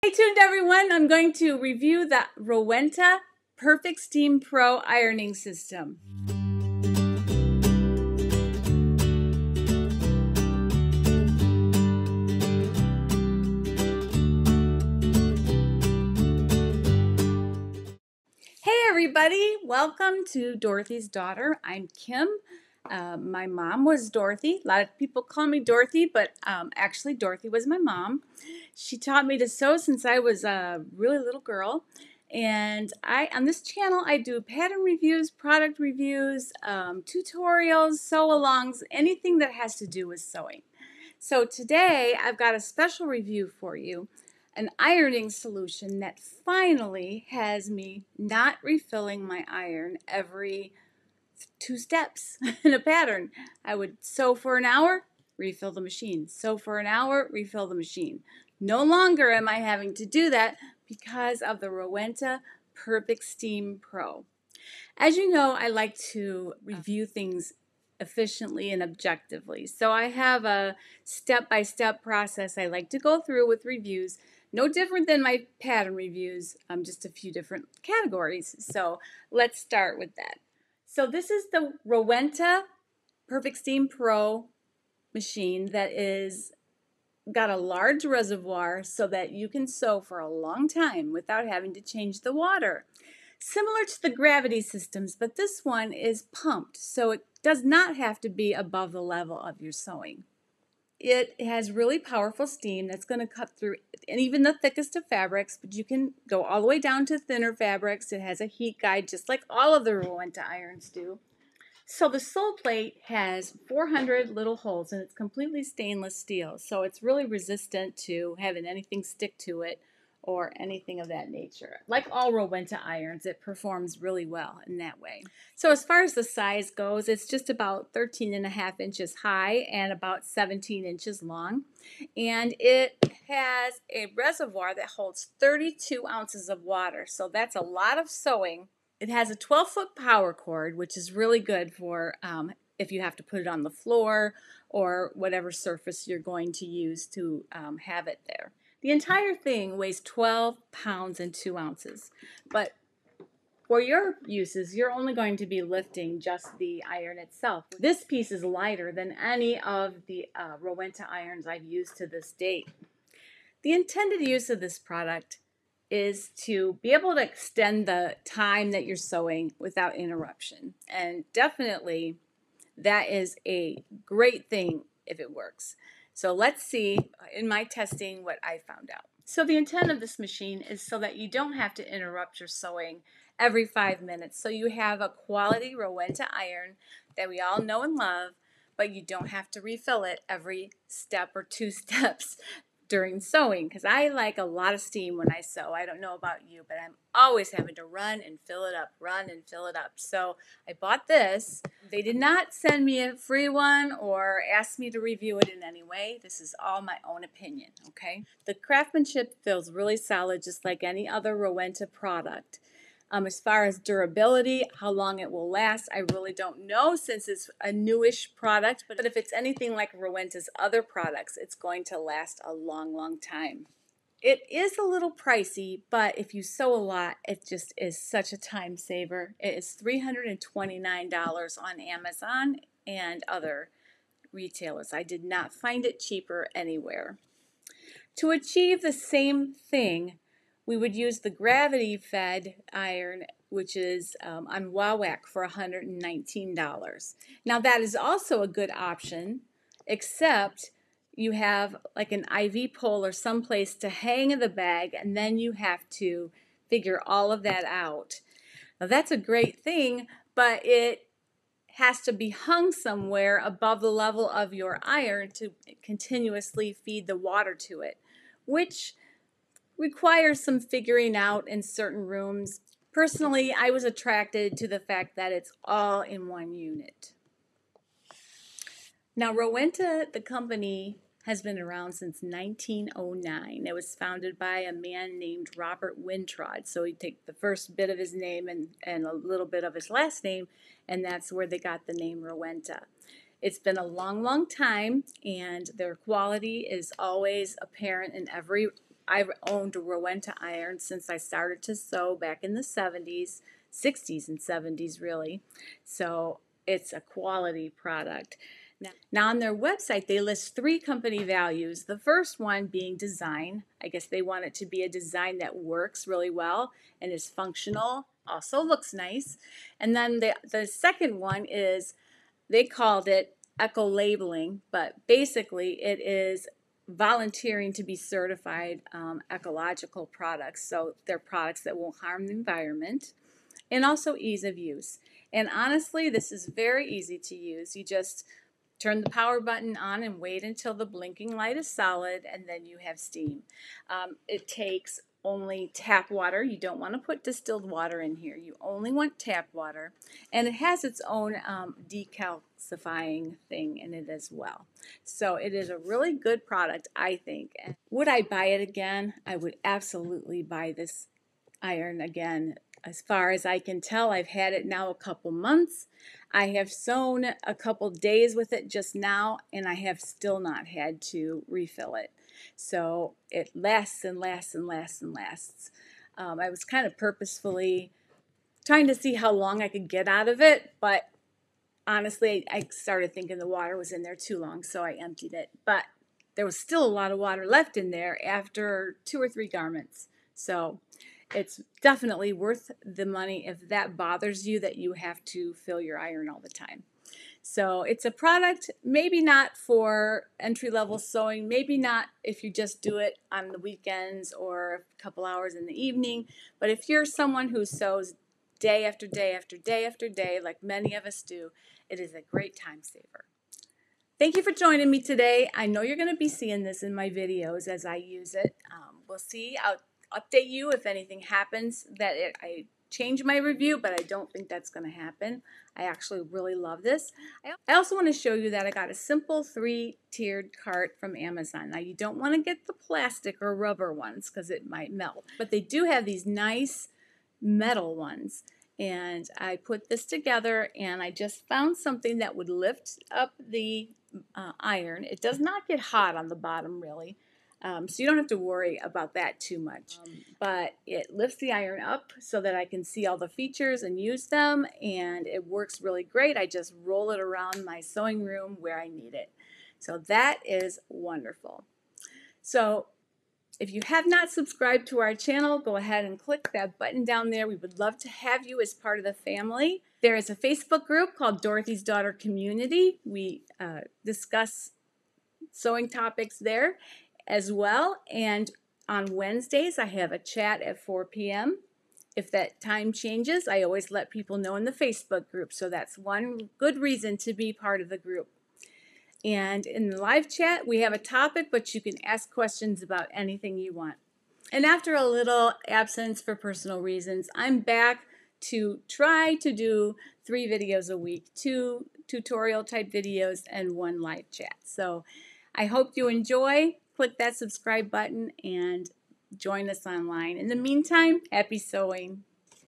Stay tuned, everyone. I'm going to review the Rowenta Perfect Steam Pro ironing system. Hey everybody, welcome to Dorothy's Daughter. I'm Kim. My mom was Dorothy. A lot of people call me Dorothy, but actually Dorothy was my mom. She taught me to sew since I was a really little girl. And on this channel, I do pattern reviews, product reviews, tutorials, sew-alongs, anything that has to do with sewing. So today, I've got a special review for you, an ironing solution that finally has me not refilling my iron every 2 steps in a pattern. I would sew for an hour, refill the machine. Sew for an hour, refill the machine. No longer am I having to do that because of the Rowenta Perfect Steam Pro. As you know, I like to review things efficiently and objectively. So I have a step-by-step process I like to go through with reviews. No different than my pattern reviews, just a few different categories. So let's start with that. So this is the Rowenta Perfect Steam Pro machine that is got a large reservoir so that you can sew for a long time without having to change the water. Similar to the gravity systems, but this one is pumped, so it does not have to be above the level of your sewing. It has really powerful steam that's going to cut through and even the thickest of fabrics, but you can go all the way down to thinner fabrics. It has a heat guide just like all of the Rowenta irons do. So the sole plate has 400 little holes and it's completely stainless steel, so it's really resistant to having anything stick to it or anything of that nature. Like all Rowenta irons, it performs really well in that way. So as far as the size goes, it's just about 13.5 inches high and about 17 inches long. And it has a reservoir that holds 32 ounces of water, so that's a lot of sewing. It has a 12-foot power cord, which is really good for if you have to put it on the floor or whatever surface you're going to use to have it there. The entire thing weighs 12 pounds and 2 ounces, but for your uses, you're only going to be lifting just the iron itself. This piece is lighter than any of the Rowenta irons I've used to this date. The intended use of this product is to be able to extend the time that you're sewing without interruption. And definitely that is a great thing if it works. So let's see in my testing what I found out. So the intent of this machine is so that you don't have to interrupt your sewing every 5 minutes. So you have a quality Rowenta iron that we all know and love, but you don't have to refill it every step or 2 steps during sewing, because I like a lot of steam when I sew. I don't know about you, but I'm always having to run and fill it up, run and fill it up. So I bought this. They did not send me a free one or ask me to review it in any way. This is all my own opinion, okay? The craftsmanship feels really solid, just like any other Rowenta product. As far as durability, how long it will last, I really don't know since it's a newish product. But if it's anything like Rowenta's other products, it's going to last a long, long time. It is a little pricey, but if you sew a lot, it just is such a time saver. It is $329 on Amazon and other retailers. I did not find it cheaper anywhere. To achieve the same thing, we would use the gravity-fed iron, which is on Wowak for $119. Now that is also a good option, except you have like an IV pole or someplace to hang the bag, and then you have to figure all of that out. Now that's a great thing, but it has to be hung somewhere above the level of your iron to continuously feed the water to it, which requires some figuring out in certain rooms. Personally, I was attracted to the fact that it's all in one unit. Now, Rowenta, the company, has been around since 1909. It was founded by a man named Robert Wintrod. So you take the first bit of his name and a little bit of his last name, and that's where they got the name Rowenta. It's been a long, long time, and their quality is always apparent in every I've owned a Rowenta iron since I started to sew back in the 70s, 60s and 70s really. So it's a quality product. Now on their website, they list 3 company values. The first one being design. I guess they want it to be a design that works really well and is functional, also looks nice. And then the second one is, they called it eco-labeling, but basically it is volunteering to be certified ecological products. So they're products that won't harm the environment, and also ease of use. And honestly, this is very easy to use. You just turn the power button on and wait until the blinking light is solid, and then you have steam. It takes only tap water. You don't want to put distilled water in here. You only want tap water. And it has its own decalcifying thing in it as well. So it is a really good product, I think. Would I buy it again? I would absolutely buy this iron again. As far as I can tell, I've had it now a couple months. I have sewn a couple days with it just now, and I have still not had to refill it. So it lasts and lasts and lasts and lasts. I was kind of purposefully trying to see how long I could get out of it, but honestly, I started thinking the water was in there too long, so I emptied it. But there was still a lot of water left in there after 2 or 3 garments. So it's definitely worth the money if that bothers you, that you have to fill your iron all the time. So it's a product, maybe not for entry-level sewing, maybe not if you just do it on the weekends or a couple hours in the evening, but if you're someone who sews day after day after day after day, like many of us do, it is a great time saver. Thank you for joining me today. I know you're going to be seeing this in my videos as I use it. We'll see. I'll update you if anything happens that I change my review, but I don't think that's going to happen. I actually really love this. I also want to show you that I got a simple 3-tiered cart from Amazon. Now you don't want to get the plastic or rubber ones because it might melt, but they do have these nice metal ones. And I put this together, and I just found something that would lift up the iron. It does not get hot on the bottom really. So you don't have to worry about that too much. But it lifts the iron up so that I can see all the features and use them, and it works really great. I just roll it around my sewing room where I need it. So that is wonderful. So if you have not subscribed to our channel, go ahead and click that button down there. We would love to have you as part of the family. There is a Facebook group called Dorothy's Daughter Community. We discuss sewing topics there as well, and on Wednesdays I have a chat at 4 p.m. If that time changes, I always let people know in the Facebook group, so that's one good reason to be part of the group. And in the live chat we have a topic, but you can ask questions about anything you want. And after a little absence for personal reasons, I'm back to try to do 3 videos a week, 2 tutorial type videos and 1 live chat. So I hope you enjoy. Click that subscribe button and join us online. In the meantime, happy sewing.